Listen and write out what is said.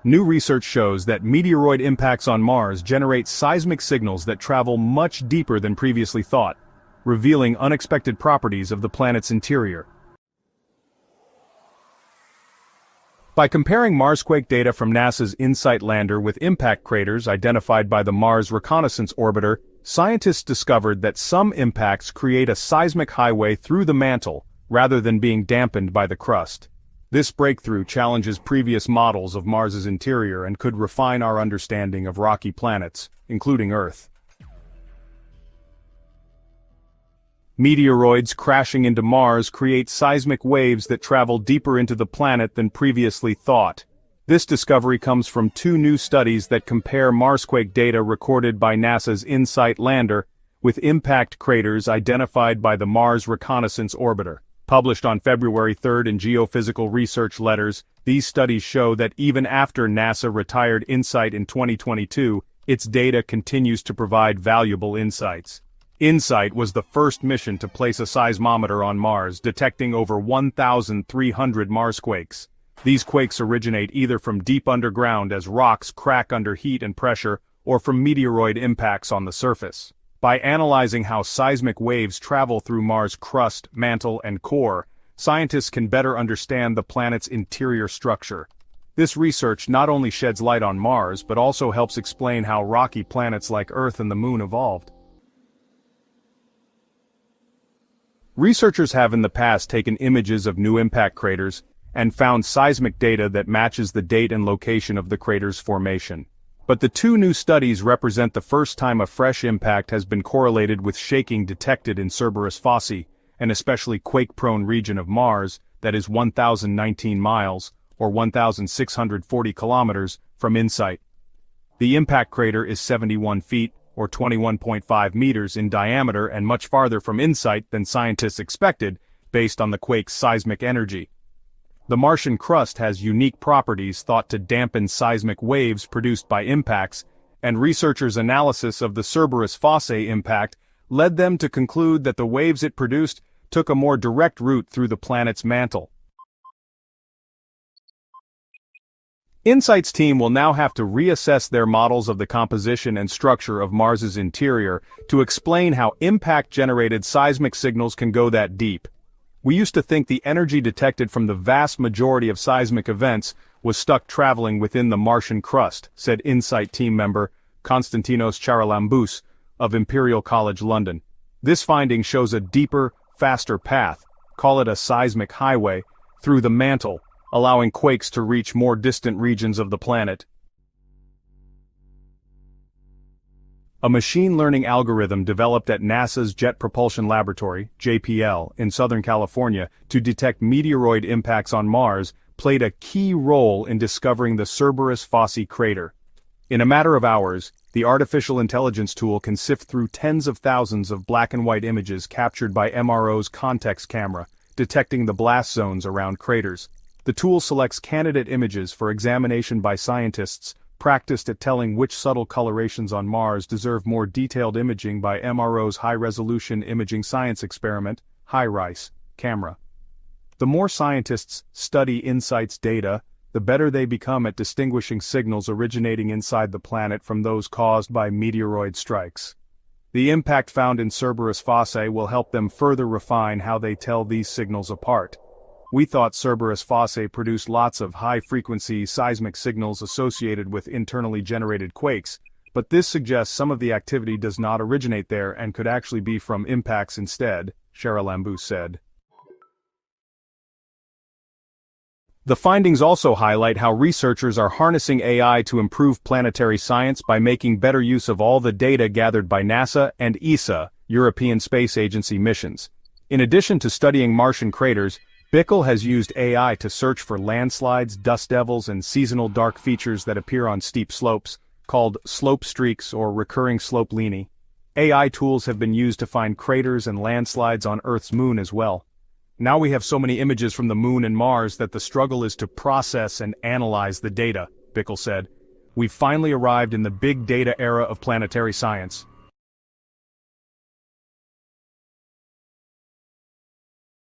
New research shows that meteoroid impacts on Mars generate seismic signals that travel much deeper than previously thought, revealing unexpected properties of the planet's interior. By comparing Marsquake data from NASA's InSight lander with impact craters identified by the Mars Reconnaissance Orbiter, scientists discovered that some impacts create a seismic highway through the mantle, rather than being dampened by the crust. This breakthrough challenges previous models of Mars's interior and could refine our understanding of rocky planets, including Earth. Meteoroids crashing into Mars create seismic waves that travel deeper into the planet than previously thought. This discovery comes from two new studies that compare Marsquake data recorded by NASA's InSight lander with impact craters identified by the Mars Reconnaissance Orbiter. Published on February 3 in Geophysical Research Letters, these studies show that even after NASA retired InSight in 2022, its data continues to provide valuable insights. InSight was the first mission to place a seismometer on Mars, detecting over 1,300 Marsquakes. These quakes originate either from deep underground as rocks crack under heat and pressure, or from meteoroid impacts on the surface. By analyzing how seismic waves travel through Mars' crust, mantle, and core, scientists can better understand the planet's interior structure. This research not only sheds light on Mars but also helps explain how rocky planets like Earth and the Moon evolved. Researchers have in the past taken images of new impact craters and found seismic data that matches the date and location of the crater's formation. But the two new studies represent the first time a fresh impact has been correlated with shaking detected in Cerberus Fossae, an especially quake-prone region of Mars that is 1,019 miles, or 1,640 kilometers, from InSight. The impact crater is 71 feet, or 21.5 meters in diameter and much farther from InSight than scientists expected, based on the quake's seismic energy. The Martian crust has unique properties thought to dampen seismic waves produced by impacts, and researchers' analysis of the Cerberus Fossae impact led them to conclude that the waves it produced took a more direct route through the planet's mantle. InSight's team will now have to reassess their models of the composition and structure of Mars's interior to explain how impact-generated seismic signals can go that deep. We used to think the energy detected from the vast majority of seismic events was stuck traveling within the Martian crust, said InSight team member Konstantinos Charalambous of Imperial College London. This finding shows a deeper, faster path, call it a seismic highway, through the mantle, allowing quakes to reach more distant regions of the planet. A machine learning algorithm developed at NASA's Jet Propulsion Laboratory, JPL, in Southern California to detect meteoroid impacts on Mars played a key role in discovering the Cerberus Fossae crater. In a matter of hours, the artificial intelligence tool can sift through tens of thousands of black and white images captured by MRO's context camera, detecting the blast zones around craters. The tool selects candidate images for examination by scientists practiced at telling which subtle colorations on Mars deserve more detailed imaging by MRO's high-resolution imaging science experiment, HiRISE, camera. The more scientists study InSight's data, the better they become at distinguishing signals originating inside the planet from those caused by meteoroid strikes. The impact found in Cerberus Fossae will help them further refine how they tell these signals apart. We thought Cerberus Fossae produced lots of high-frequency seismic signals associated with internally generated quakes, but this suggests some of the activity does not originate there and could actually be from impacts instead, Charalambous said. The findings also highlight how researchers are harnessing AI to improve planetary science by making better use of all the data gathered by NASA and ESA, European Space Agency missions. In addition to studying Martian craters, Bickel has used AI to search for landslides, dust devils, and seasonal dark features that appear on steep slopes, called slope streaks or recurring slope lineae. AI tools have been used to find craters and landslides on Earth's moon as well. Now we have so many images from the moon and Mars that the struggle is to process and analyze the data, Bickel said. We've finally arrived in the big data era of planetary science.